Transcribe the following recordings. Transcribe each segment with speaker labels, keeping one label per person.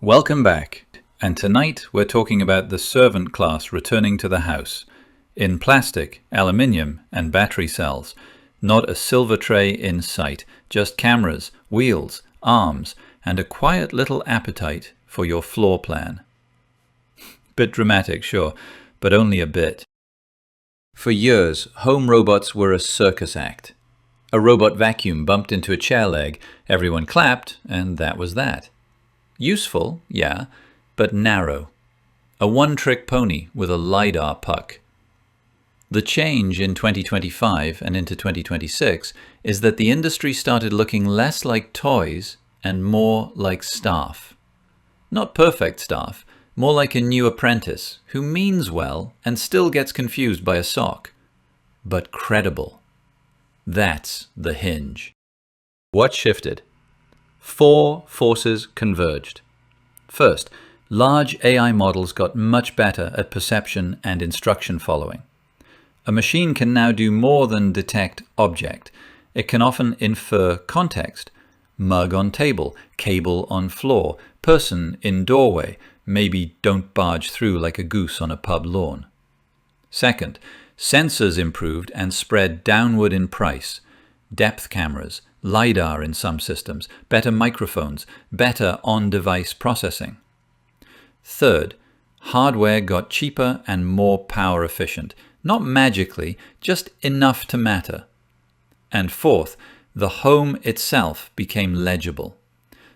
Speaker 1: Welcome back, and tonight we're talking about the servant class returning to the house, in plastic, aluminium, and battery cells. Not a silver tray in sight, just cameras, wheels, arms, and a quiet little appetite for your floor plan. Bit dramatic, sure, but only a bit. For years, home robots were a circus act. A robot vacuum bumped into a chair leg, everyone clapped, and that was that. Useful, yeah, but narrow. A one-trick pony with a LiDAR puck. The change in 2025 and into 2026 is that the industry started looking less like toys and more like staff. Not perfect staff, more like a new apprentice who means well and still gets confused by a sock. But credible. That's the hinge. What shifted? 4 forces converged. First, large AI models got much better at perception and instruction following. A machine can now do more than detect object. It can often infer context. Mug on table, cable on floor, person in doorway, maybe don't barge through like a goose on a pub lawn. Second, sensors improved and spread downward in price. Depth cameras, LiDAR in some systems, better microphones, better on-device processing. Third, hardware got cheaper and more power efficient. Not magically, just enough to matter. And fourth, the home itself became legible.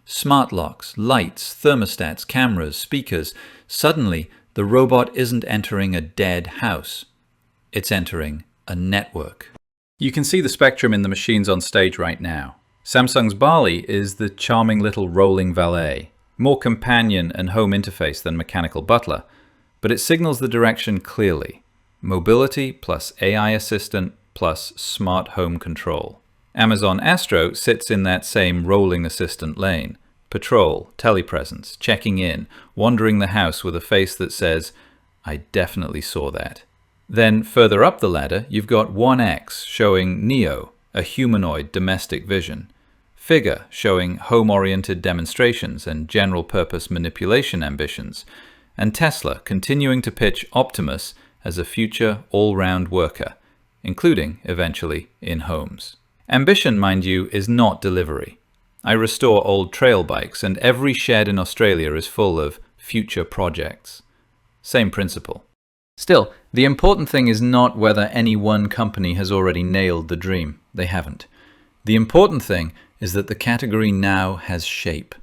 Speaker 1: Smart locks, lights, thermostats, cameras, speakers. Suddenly, the robot isn't entering a dead house. It's entering a network. You can see the spectrum in the machines on stage right now. Samsung's Bali is the charming little rolling valet, more companion and home interface than mechanical butler, but it signals the direction clearly. Mobility plus AI assistant plus smart home control. Amazon Astro sits in that same rolling assistant lane. Patrol, telepresence, checking in, wandering the house with a face that says, "I definitely saw that." Then further up the ladder, you've got 1X showing Neo, a humanoid domestic vision. Figure showing home-oriented demonstrations and general-purpose manipulation ambitions. And Tesla continuing to pitch Optimus as a future all-round worker, including, eventually, in homes. Ambition, mind you, is not delivery. I restore old trail bikes, and every shed in Australia is full of future projects. Same principle. Still, the important thing is not whether any one company has already nailed the dream. They haven't. The important thing is that the category now has shape.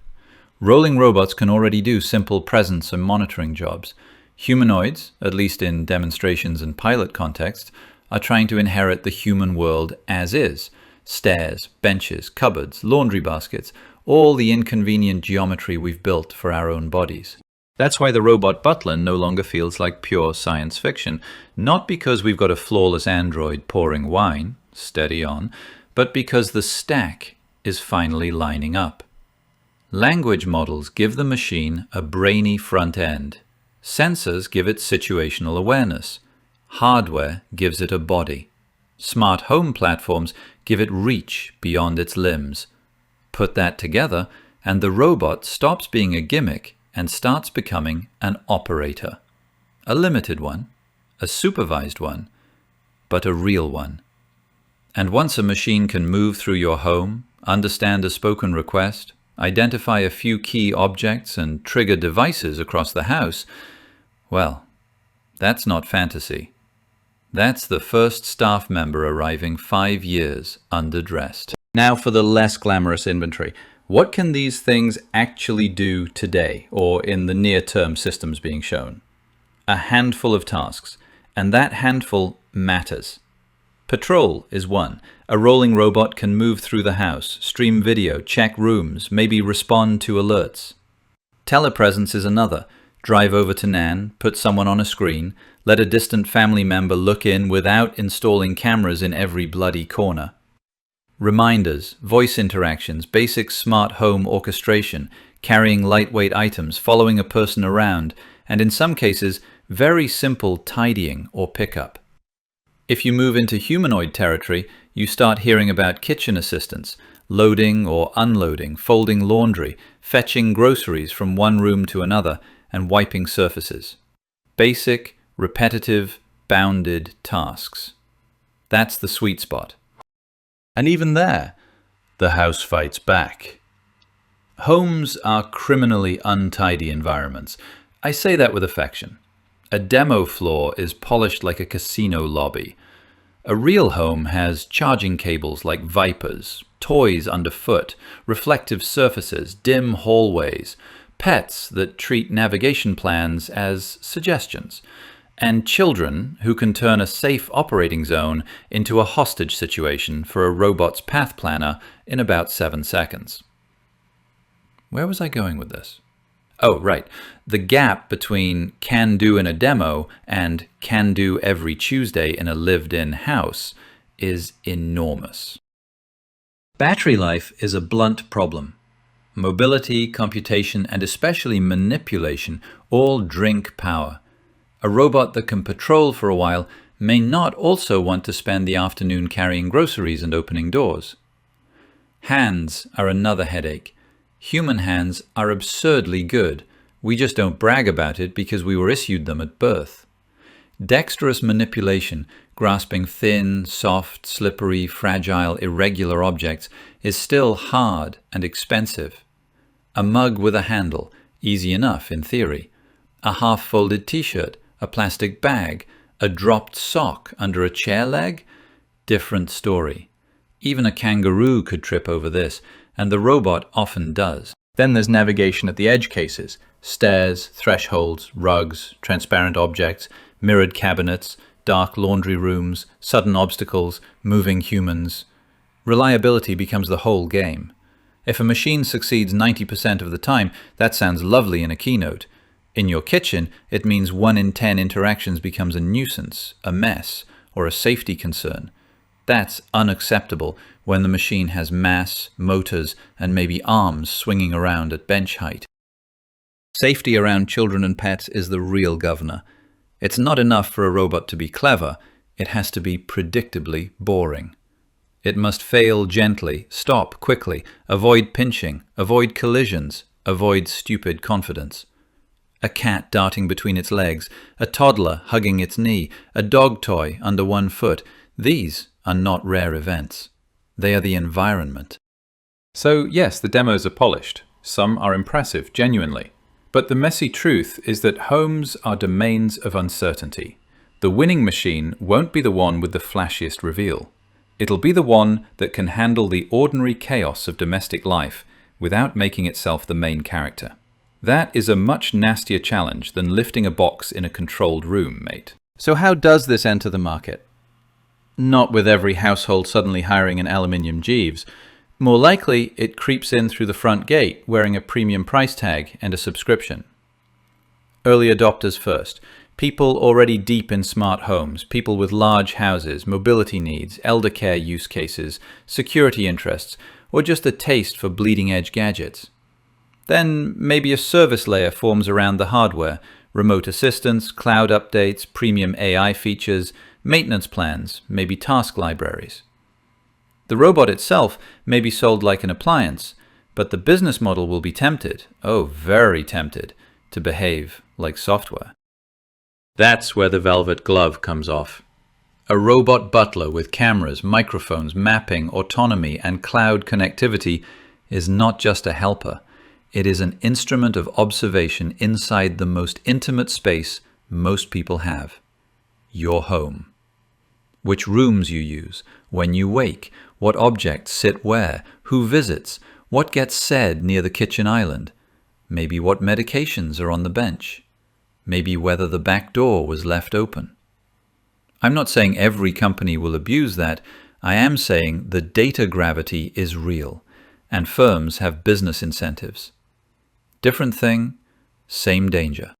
Speaker 1: Rolling robots can already do simple presence and monitoring jobs. Humanoids, at least in demonstrations and pilot contexts, are trying to inherit the human world as is. Stairs, benches, cupboards, laundry baskets, all the inconvenient geometry we've built for our own bodies. That's why the robot Butler no longer feels like pure science fiction. Not because we've got a flawless android pouring wine, steady on, but because the stack is finally lining up. Language models give the machine a brainy front end. Sensors give it situational awareness. Hardware gives it a body. Smart home platforms give it reach beyond its limbs. Put that together, and the robot stops being a gimmick and starts becoming an operator. A limited one, a supervised one, but a real one. And once a machine can move through your home, understand a spoken request, identify a few key objects, and trigger devices across the house, well, that's not fantasy. That's the first staff member arriving 5 years underdressed. Now for the less glamorous inventory. What can these things actually do today, or in the near-term systems being shown? A handful of tasks, and that handful matters. Patrol is one. A rolling robot can move through the house, stream video, check rooms, maybe respond to alerts. Telepresence is another. Drive over to Nan, put someone on a screen, let a distant family member look in without installing cameras in every bloody corner. Reminders, voice interactions, basic smart home orchestration, carrying lightweight items, following a person around, and in some cases, very simple tidying or pickup. If you move into humanoid territory, you start hearing about kitchen assistants, loading or unloading, folding laundry, fetching groceries from one room to another, and wiping surfaces. Basic, repetitive, bounded tasks. That's the sweet spot. And even there, the house fights back. Homes are criminally untidy environments. I say that with affection. A demo floor is polished like a casino lobby. A real home has charging cables like vipers, toys underfoot, reflective surfaces, dim hallways, pets that treat navigation plans as suggestions, and children who can turn a safe operating zone into a hostage situation for a robot's path planner in about 7 seconds. Where was I going with this? Oh, right. The gap between can do in a demo and can do every Tuesday in a lived-in house is enormous. Battery life is a blunt problem. Mobility, computation, and especially manipulation all drink power. A robot that can patrol for a while may not also want to spend the afternoon carrying groceries and opening doors. Hands are another headache. Human hands are absurdly good. We just don't brag about it because we were issued them at birth. Dexterous manipulation, grasping thin, soft, slippery, fragile, irregular objects, is still hard and expensive. A mug with a handle, easy enough in theory. A half-folded t-shirt, a plastic bag, a dropped sock under a chair leg? Different story. Even a kangaroo could trip over this, and the robot often does. Then there's navigation at the edge cases. Stairs, thresholds, rugs, transparent objects, mirrored cabinets, dark laundry rooms, sudden obstacles, moving humans. Reliability becomes the whole game. If a machine succeeds 90% of the time, that sounds lovely in a keynote. In your kitchen, it means 1 in 10 interactions becomes a nuisance, a mess, or a safety concern. That's unacceptable when the machine has mass, motors, and maybe arms swinging around at bench height. Safety around children and pets is the real governor. It's not enough for a robot to be clever, it has to be predictably boring. It must fail gently, stop quickly, avoid pinching, avoid collisions, avoid stupid confidence. A cat darting between its legs, a toddler hugging its knee, a dog toy under one foot, these are not rare events. They are the environment. So yes, the demos are polished. Some are impressive, genuinely. But the messy truth is that homes are domains of uncertainty. The winning machine won't be the one with the flashiest reveal. It'll be the one that can handle the ordinary chaos of domestic life without making itself the main character. That is a much nastier challenge than lifting a box in a controlled room, mate. So how does this enter the market? Not with every household suddenly hiring an aluminium Jeeves. More likely, it creeps in through the front gate, wearing a premium price tag and a subscription. Early adopters first. People already deep in smart homes, people with large houses, mobility needs, elder care use cases, security interests, or just a taste for bleeding-edge gadgets. Then maybe a service layer forms around the hardware, remote assistance, cloud updates, premium AI features, maintenance plans, maybe task libraries. The robot itself may be sold like an appliance, but the business model will be tempted, oh very tempted, to behave like software. That's where the velvet glove comes off. A robot butler with cameras, microphones, mapping, autonomy, and cloud connectivity is not just a helper. It is an instrument of observation inside the most intimate space most people have, your home. Which rooms you use, when you wake, what objects sit where, who visits, what gets said near the kitchen island, maybe what medications are on the bench, maybe whether the back door was left open. I'm not saying every company will abuse that. I am saying the data gravity is real, and firms have business incentives. Different thing, same danger.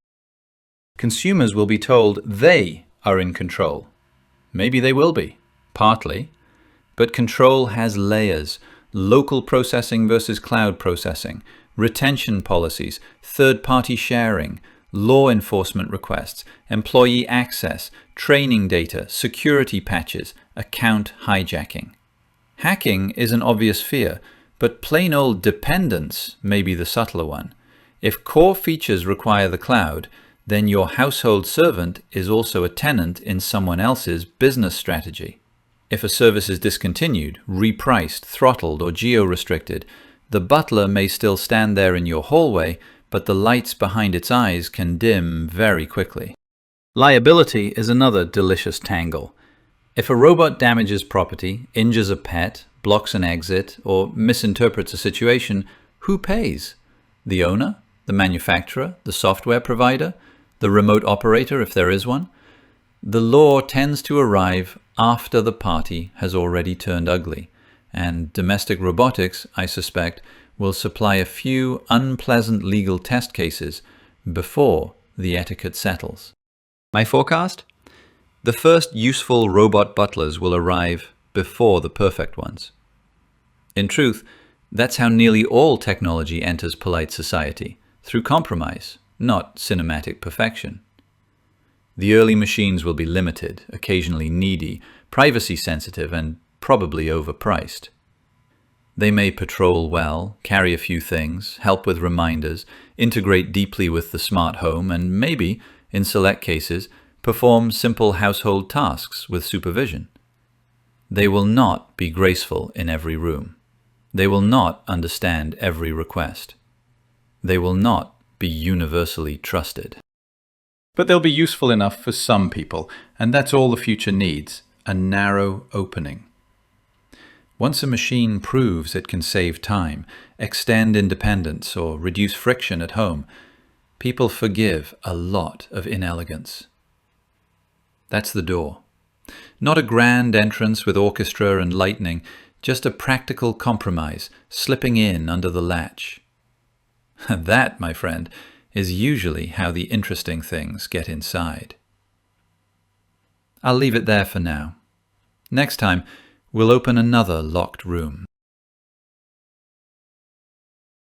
Speaker 1: Consumers will be told they are in control. Maybe they will be, partly. But control has layers: local processing versus cloud processing, retention policies, third-party sharing, law enforcement requests, employee access, training data, security patches, account hijacking. Hacking is an obvious fear, but plain old dependence may be the subtler one. If core features require the cloud, then your household servant is also a tenant in someone else's business strategy. If a service is discontinued, repriced, throttled, or geo-restricted, the butler may still stand there in your hallway, but the lights behind its eyes can dim very quickly. Liability is another delicious tangle. If a robot damages property, injures a pet, blocks an exit, or misinterprets a situation, who pays? The owner? The manufacturer? The software provider? The remote operator, if there is one? The law tends to arrive after the party has already turned ugly, and domestic robotics, I suspect, will supply a few unpleasant legal test cases before the etiquette settles. My forecast? The first useful robot butlers will arrive before the perfect ones. In truth, that's how nearly all technology enters polite society, through compromise, not cinematic perfection. The early machines will be limited, occasionally needy, privacy sensitive, and probably overpriced. They may patrol well, carry a few things, help with reminders, integrate deeply with the smart home, and maybe, in select cases, perform simple household tasks with supervision. They will not be graceful in every room. They will not understand every request. They will not be universally trusted. But they'll be useful enough for some people, and that's all the future needs, a narrow opening. Once a machine proves it can save time, extend independence, or reduce friction at home, people forgive a lot of inelegance. That's the door. Not a grand entrance with orchestra and lightning, just a practical compromise slipping in under the latch. That, my friend, is usually how the interesting things get inside. I'll leave it there for now. Next time, we'll open another locked room.